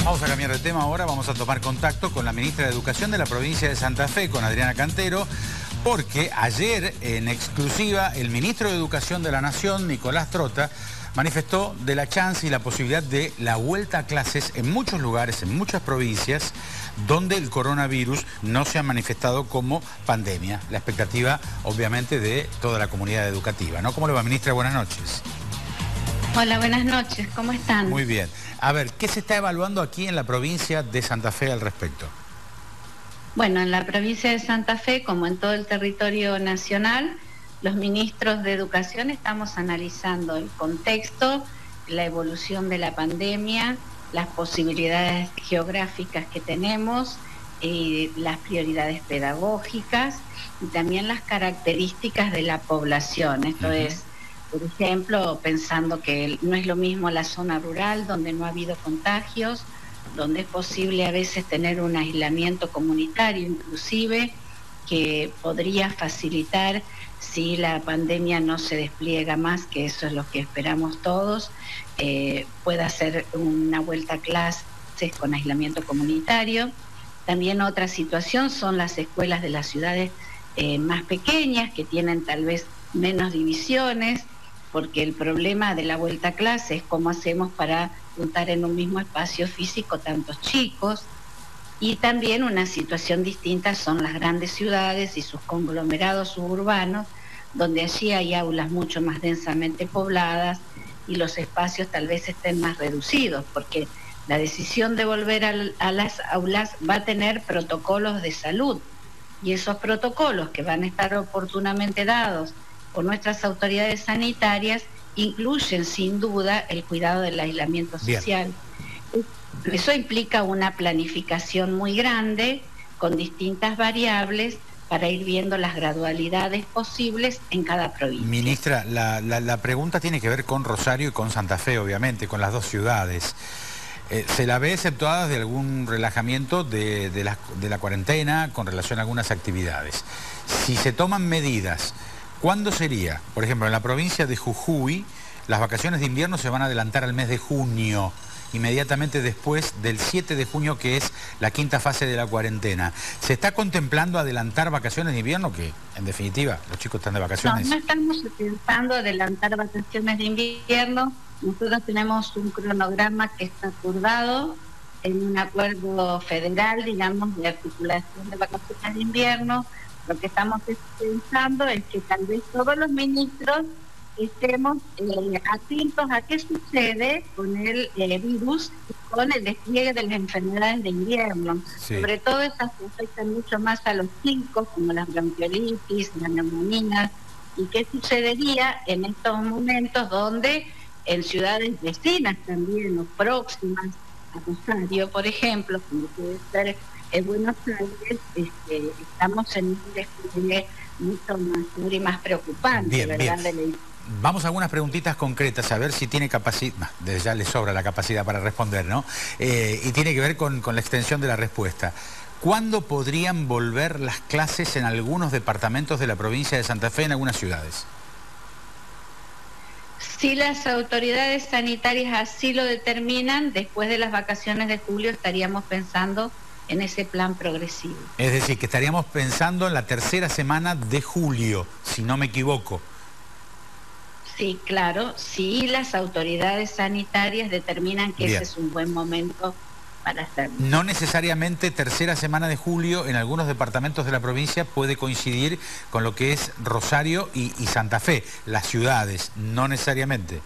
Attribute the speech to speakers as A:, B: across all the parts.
A: Vamos a cambiar de tema ahora, vamos a tomar contacto con la ministra de Educación de la provincia de Santa Fe, con Adriana Cantero, porque ayer en exclusiva el ministro de Educación de la Nación, Nicolás Trota, manifestó de la chance y la posibilidad de la vuelta a clases en muchos lugares, en muchas provincias, donde el coronavirus no se ha manifestado como pandemia. La expectativa, obviamente, de toda la comunidad educativa, ¿no? ¿Cómo le va, ministra? Buenas noches.
B: Hola, buenas noches. ¿Cómo están?
A: Muy bien. A ver, ¿qué se está evaluando aquí en la provincia de Santa Fe al respecto?
B: Bueno, en la provincia de Santa Fe, como en todo el territorio nacional, los ministros de Educación estamos analizando el contexto, la evolución de la pandemia, las posibilidades geográficas que tenemos, las prioridades pedagógicas y también las características de la población. Esto es, por ejemplo, pensando que no es lo mismo la zona rural, donde no ha habido contagios, donde es posible a veces tener un aislamiento comunitario inclusive, que podría facilitar, si la pandemia no se despliega más, que eso es lo que esperamos todos, pueda hacer una vuelta a clases con aislamiento comunitario. También otra situación son las escuelas de las ciudades más pequeñas, que tienen tal vez menos divisiones, porque el problema de la vuelta a clase es cómo hacemos para juntar en un mismo espacio físico tantos chicos. Y también una situación distinta son las grandes ciudades y sus conglomerados suburbanos, donde allí hay aulas mucho más densamente pobladas y los espacios tal vez estén más reducidos, porque la decisión de volver a las aulas va a tener protocolos de salud, y esos protocolos que van a estar oportunamente dados por nuestras autoridades sanitarias incluyen sin duda el cuidado del aislamiento social. Bien. Eso implica una planificación muy grande con distintas variables para ir viendo las gradualidades posibles en cada provincia. Ministra,
A: la pregunta tiene que ver con Rosario y con Santa Fe, obviamente, con las dos ciudades. ¿Se la ve exceptuada de algún relajamiento de la cuarentena con relación a algunas actividades? Si se toman medidas, ¿cuándo sería? Por ejemplo, en la provincia de Jujuy, las vacaciones de invierno se van a adelantar al mes de junio, inmediatamente después del 7 de junio, que es la quinta fase de la cuarentena. ¿Se está contemplando adelantar vacaciones de invierno? Que, en definitiva, los chicos están de vacaciones.
B: No, no estamos pensando adelantar vacaciones de invierno. Nosotros tenemos un cronograma que está acordado en un acuerdo federal, digamos, de articulación de vacaciones de invierno. Lo que estamos pensando es que tal vez todos los ministros estemos atentos a qué sucede con el virus y con el despliegue de las enfermedades de invierno. Sí. Sobre todo esas que afectan mucho más a los chicos, como las bronquiolitis, las neumonías, y qué sucedería en estos momentos donde en ciudades vecinas también, o próximas a Rosario, por ejemplo, como puede ser en Buenos Aires, estamos en un despliegue mucho mayor y más preocupante.
A: Bien,
B: ¿verdad?
A: Bien. Vamos a algunas preguntitas concretas, a ver si tiene capacidad, desde ya le sobra la capacidad para responder, ¿no? Y tiene que ver con la extensión de la respuesta. ¿Cuándo podrían volver las clases en algunos departamentos de la provincia de Santa Fe, en algunas ciudades?
B: Si las autoridades sanitarias así lo determinan, después de las vacaciones de julio estaríamos pensando en ese plan progresivo.
A: Es decir, que estaríamos pensando en la tercera semana de julio, si no me equivoco.
B: Sí, claro, si las autoridades sanitarias determinan que ese es un buen momento para hacerlo.
A: No necesariamente tercera semana de julio en algunos departamentos de la provincia puede coincidir con lo que es Rosario y Santa Fe, las ciudades, no necesariamente.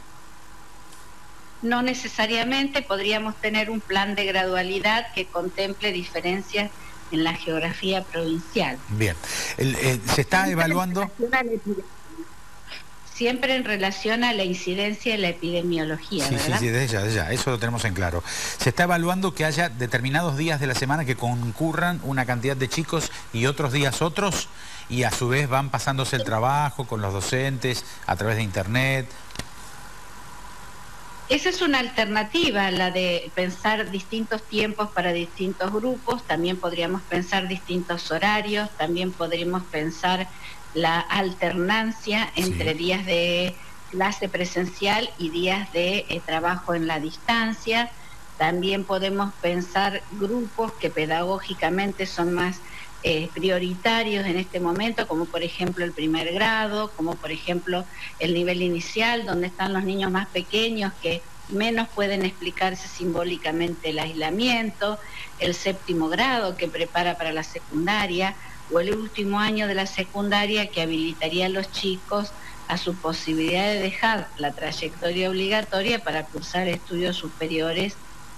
B: No necesariamente, podríamos tener un plan de gradualidad que contemple diferencias en la geografía provincial.
A: Bien, se está evaluando...
B: Siempre en relación a la incidencia de la epidemiología,
A: sí,
B: ¿verdad?
A: Sí, desde ya, eso lo tenemos en claro. Se está evaluando que haya determinados días de la semana que concurran una cantidad de chicos y otros días otros, y a su vez van pasándose el trabajo con los docentes a través de internet.
B: Esa es una alternativa, la de pensar distintos tiempos para distintos grupos. También podríamos pensar distintos horarios, también podríamos pensar la alternancia entre días de clase presencial y días de trabajo en la distancia. También podemos pensar grupos que pedagógicamente son más prioritarios en este momento, como por ejemplo el primer grado, como por ejemplo el nivel inicial, donde están los niños más pequeños que menos pueden explicarse simbólicamente el aislamiento, el séptimo grado que prepara para la secundaria, o el último año de la secundaria que habilitaría a los chicos a su posibilidad de dejar la trayectoria obligatoria para cursar estudios superiores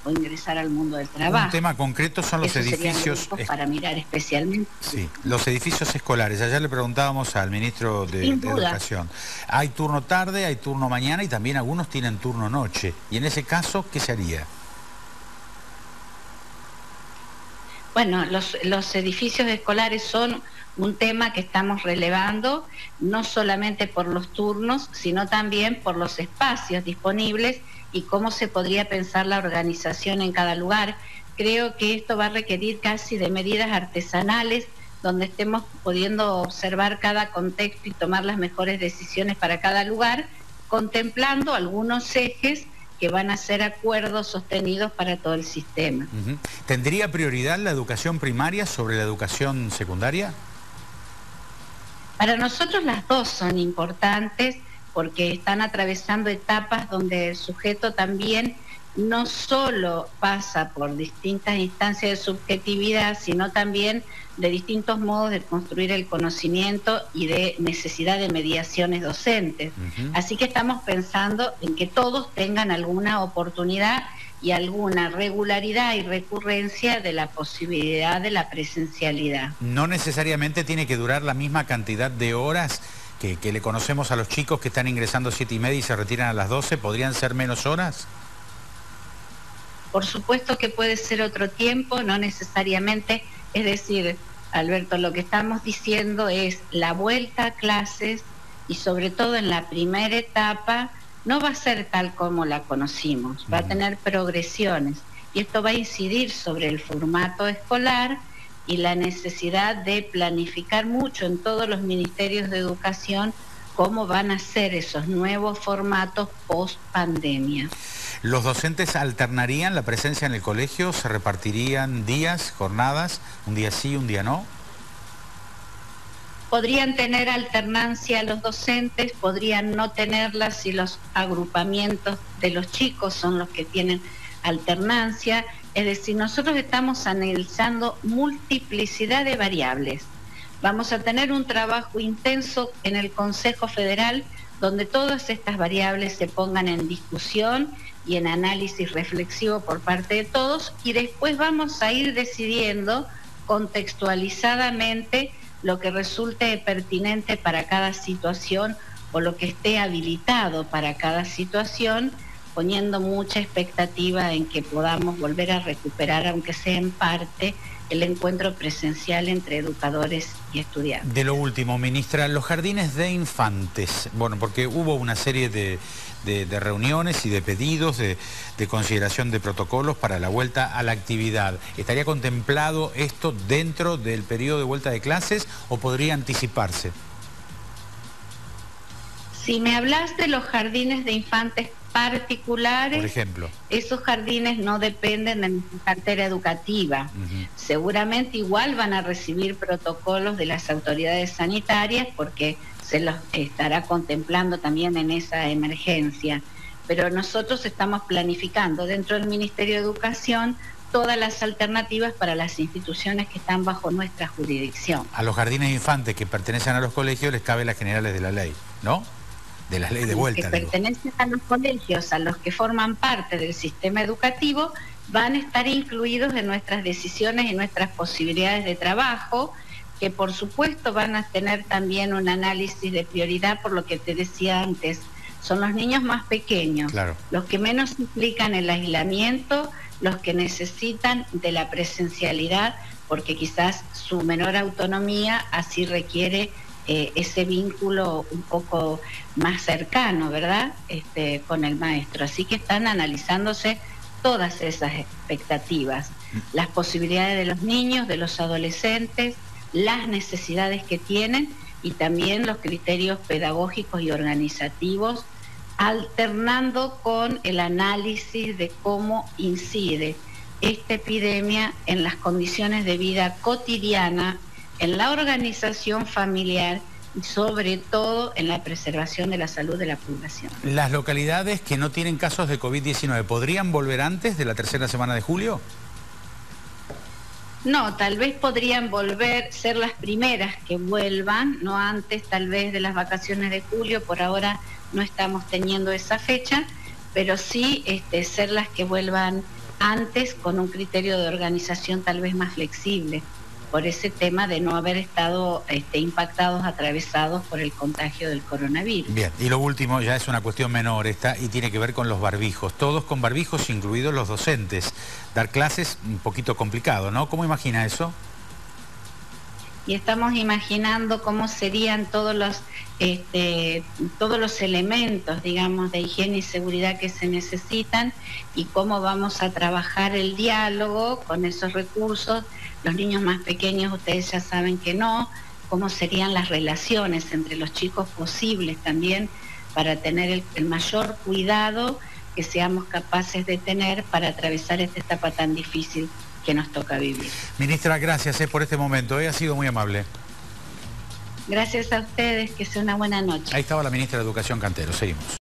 B: o ingresar al mundo del trabajo.
A: Un tema concreto son los edificios...
B: para mirar especialmente.
A: Sí, los edificios escolares. Ayer le preguntábamos al ministro de Educación. Hay turno tarde, hay turno mañana y también algunos tienen turno noche. Y en ese caso, ¿qué se haría?
B: Bueno, los edificios escolares son un tema que estamos relevando, no solamente por los turnos, sino también por los espacios disponibles y cómo se podría pensar la organización en cada lugar. Creo que esto va a requerir casi de medidas artesanales, donde estemos pudiendo observar cada contexto y tomar las mejores decisiones para cada lugar, contemplando algunos ejes que van a ser acuerdos sostenidos para todo el sistema.
A: ¿Tendría prioridad la educación primaria sobre la educación secundaria?
B: Para nosotros las dos son importantes porque están atravesando etapas donde el sujeto también no solo pasa por distintas instancias de subjetividad, sino también de distintos modos de construir el conocimiento y de necesidad de mediaciones docentes. Así que estamos pensando en que todos tengan alguna oportunidad y alguna regularidad y recurrencia de la posibilidad de la presencialidad.
A: ¿No necesariamente tiene que durar la misma cantidad de horas que le conocemos a los chicos que están ingresando 7:30 y se retiran a las 12? ¿Podrían ser menos horas?
B: Por supuesto que puede ser otro tiempo, no necesariamente. Es decir, Alberto, lo que estamos diciendo es la vuelta a clases y sobre todo en la primera etapa no va a ser tal como la conocimos, va a tener progresiones y esto va a incidir sobre el formato escolar y la necesidad de planificar mucho en todos los ministerios de educación cómo van a ser esos nuevos formatos post pandemia.
A: ¿Los docentes alternarían la presencia en el colegio? ¿Se repartirían días, jornadas, un día sí, un día no?
B: Podrían tener alternancia los docentes, podrían no tenerla si los agrupamientos de los chicos son los que tienen alternancia. Es decir, nosotros estamos analizando multiplicidad de variables. Vamos a tener un trabajo intenso en el Consejo Federal donde todas estas variables se pongan en discusión y en análisis reflexivo por parte de todos y después vamos a ir decidiendo contextualizadamente lo que resulte pertinente para cada situación o lo que esté habilitado para cada situación, poniendo mucha expectativa en que podamos volver a recuperar, aunque sea en parte, el encuentro presencial entre educadores y estudiantes.
A: De lo último, ministra, los jardines de infantes, bueno, porque hubo una serie de reuniones y de pedidos de consideración de protocolos para la vuelta a la actividad. ¿Estaría contemplado esto dentro del periodo de vuelta de clases o podría anticiparse?
B: Si me hablas de los jardines de infantes particulares,
A: por ejemplo,
B: esos jardines no dependen de nuestra cartera educativa. Seguramente igual van a recibir protocolos de las autoridades sanitarias porque se los estará contemplando también en esa emergencia. Pero nosotros estamos planificando dentro del Ministerio de Educación todas las alternativas para las instituciones que están bajo nuestra jurisdicción.
A: A los jardines de infantes que pertenecen a los colegios les cabe las generales de la ley, ¿no? De la ley de vuelta.
B: Los que pertenecen a los colegios, a los que forman parte del sistema educativo, van a estar incluidos en nuestras decisiones y nuestras posibilidades de trabajo, que por supuesto van a tener también un análisis de prioridad por lo que te decía antes. Son los niños más pequeños, claro, los que menos implican el aislamiento, los que necesitan de la presencialidad, porque quizás su menor autonomía así requiere ese vínculo un poco más cercano, ¿verdad? Con el maestro. Así que están analizándose todas esas expectativas, las posibilidades de los niños, de los adolescentes, las necesidades que tienen y también los criterios pedagógicos y organizativos alternando con el análisis de cómo incide esta epidemia en las condiciones de vida cotidiana, en la organización familiar y sobre todo en la preservación de la salud de la población.
A: ¿Las localidades que no tienen casos de COVID-19 podrían volver antes de la tercera semana de julio?
B: No, tal vez podrían volver, ser las primeras que vuelvan, no antes tal vez de las vacaciones de julio, por ahora no estamos teniendo esa fecha, pero sí ser las que vuelvan antes con un criterio de organización tal vez más flexible, por ese tema de no haber estado impactados, atravesados por el contagio del coronavirus.
A: Bien, y lo último, ya es una cuestión menor esta, y tiene que ver con los barbijos. Todos con barbijos, incluidos los docentes. Dar clases, un poquito complicado, ¿no? ¿Cómo imagina eso?
B: Y estamos imaginando cómo serían todos los elementos, digamos, de higiene y seguridad que se necesitan y cómo vamos a trabajar el diálogo con esos recursos. Los niños más pequeños, ustedes ya saben que no, cómo serían las relaciones entre los chicos posibles también para tener el mayor cuidado que seamos capaces de tener para atravesar esta etapa tan difícil que nos toca vivir.
A: Ministra, gracias por este momento, ha sido muy amable.
B: Gracias a ustedes, que sea una buena noche.
A: Ahí estaba la ministra de Educación Cantero, seguimos.